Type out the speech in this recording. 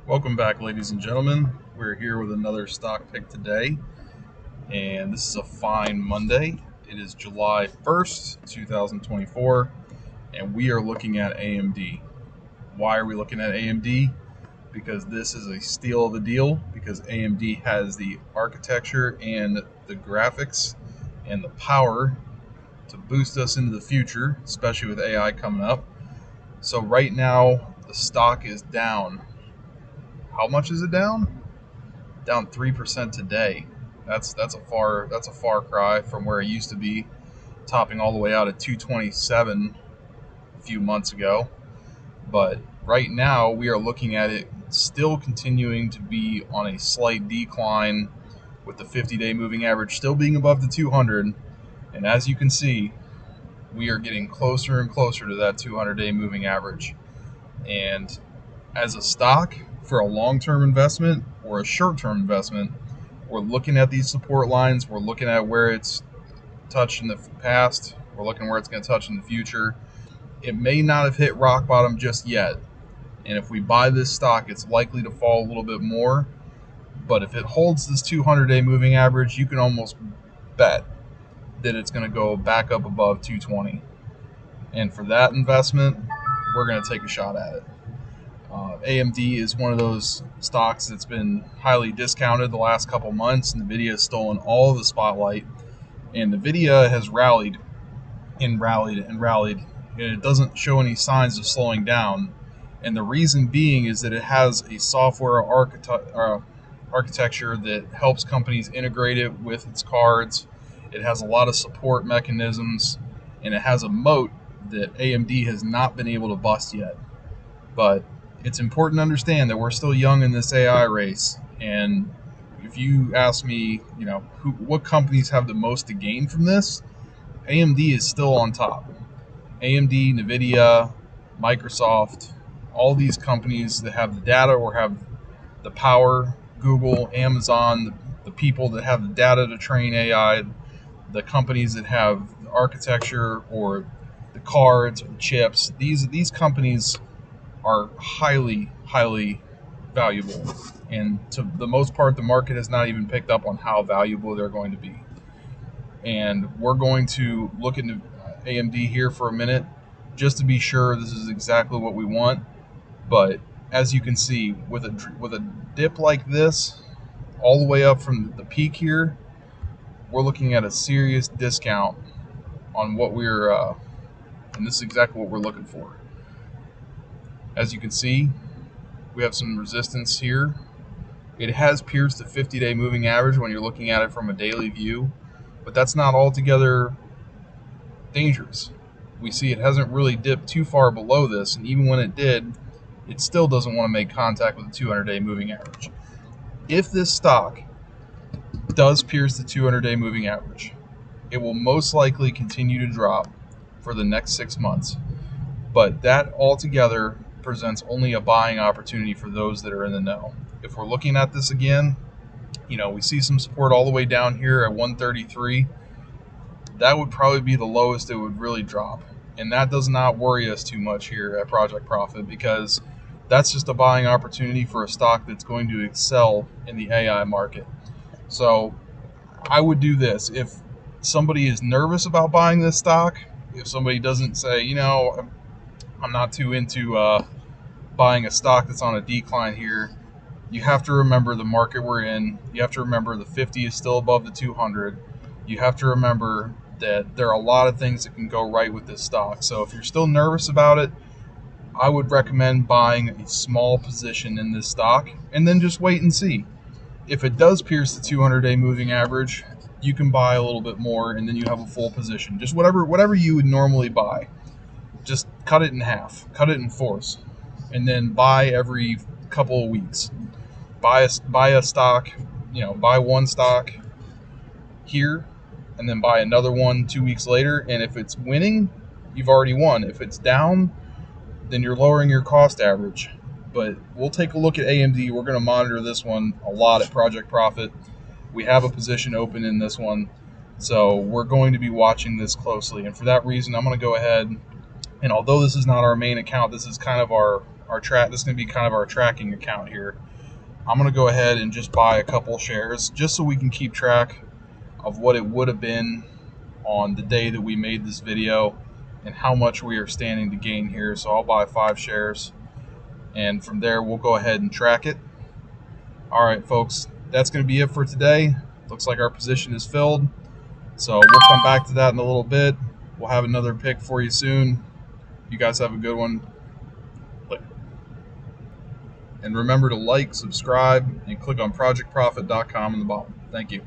Welcome back, ladies and gentlemen. We're here with another stock pick today, and this is a fine Monday. It is July 1st, 2024, and we are looking at AMD. Why are we looking at AMD? Because this is a steal of a deal, because AMD has the architecture and the graphics and the power to boost us into the future, especially with AI coming up. So right now, the stock is down. How much is it down? Down 3% today. That's a far cry from where it used to be, topping all the way out at 227 a few months ago. But right now we are looking at it still continuing to be on a slight decline, with the 50-day moving average still being above the 200. And as you can see, we are getting closer and closer to that 200-day moving average. And as a stock, for a long-term investment or a short-term investment, we're looking at these support lines. We're looking at where it's touched in the past. We're looking where it's going to touch in the future. It may not have hit rock bottom just yet. And if we buy this stock, it's likely to fall a little bit more. But if it holds this 200-day moving average, you can almost bet that it's going to go back up above 220. And for that investment, we're going to take a shot at it. AMD is one of those stocks that's been highly discounted the last couple months. NVIDIA has stolen all of the spotlight, and NVIDIA has rallied and rallied and rallied, and it doesn't show any signs of slowing down. And the reason being is that it has a software architecture that helps companies integrate it with its cards. It has a lot of support mechanisms, and it has a moat that AMD has not been able to bust yet. But it's important to understand that we're still young in this AI race. And if you ask me, what companies have the most to gain from this, AMD is still on top. AMD, NVIDIA, Microsoft, all these companies that have the data or have the power, Google, Amazon, the people that have the data to train AI, the companies that have the architecture or the cards or the chips, these companies are highly, highly valuable. And to the most part, the market has not even picked up on how valuable they're going to be. And we're going to look into AMD here for a minute just to be sure this is exactly what we want. But as you can see, with a dip like this, all the way up from the peak here, we're looking at a serious discount on what and this is exactly what we're looking for. As you can see, we have some resistance here. It has pierced the 50-day moving average when you're looking at it from a daily view, but that's not altogether dangerous. We see it hasn't really dipped too far below this, and even when it did, it still doesn't want to make contact with the 200-day moving average. If this stock does pierce the 200-day moving average, it will most likely continue to drop for the next 6 months. But that altogether presents only a buying opportunity for those that are in the know. If we're looking at this again, we see some support all the way down here at 133. That would probably be the lowest it would really drop. And that does not worry us too much here at Project Profit, because that's just a buying opportunity for a stock that's going to excel in the AI market. So I would do this. If somebody is nervous about buying this stock, if somebody doesn't say, I'm not too into buying a stock that's on a decline here, you have to remember the market we're in. You have to remember the 50 is still above the 200. You have to remember that there are a lot of things that can go right with this stock. So if you're still nervous about it, I would recommend buying a small position in this stock and then just wait and see. If it does pierce the 200-day moving average, you can buy a little bit more, and then you have a full position. Just whatever you would normally buy. Just cut it in half, cut it in fourths, and then buy every couple of weeks. Buy a stock, buy one stock here, and then buy another one 2 weeks later. And if it's winning, you've already won. If it's down, then you're lowering your cost average. But we'll take a look at AMD. We're going to monitor this one a lot at Project Profit. We have a position open in this one, so we're going to be watching this closely. And for that reason, I'm going to go ahead, and although this is not our main account, this is kind of our This is going to be kind of our tracking account here. I'm going to go ahead and just buy a couple shares just so we can keep track of what it would have been on the day that we made this video and how much we are standing to gain here. So I'll buy 5 shares, and from there we'll go ahead and track it. All right, folks, that's going to be it for today. Looks like our position is filled, so we'll come back to that in a little bit. We'll have another pick for you soon. You guys have a good one. And remember to like, subscribe, and click on projectprofit.com in the bottom. Thank you.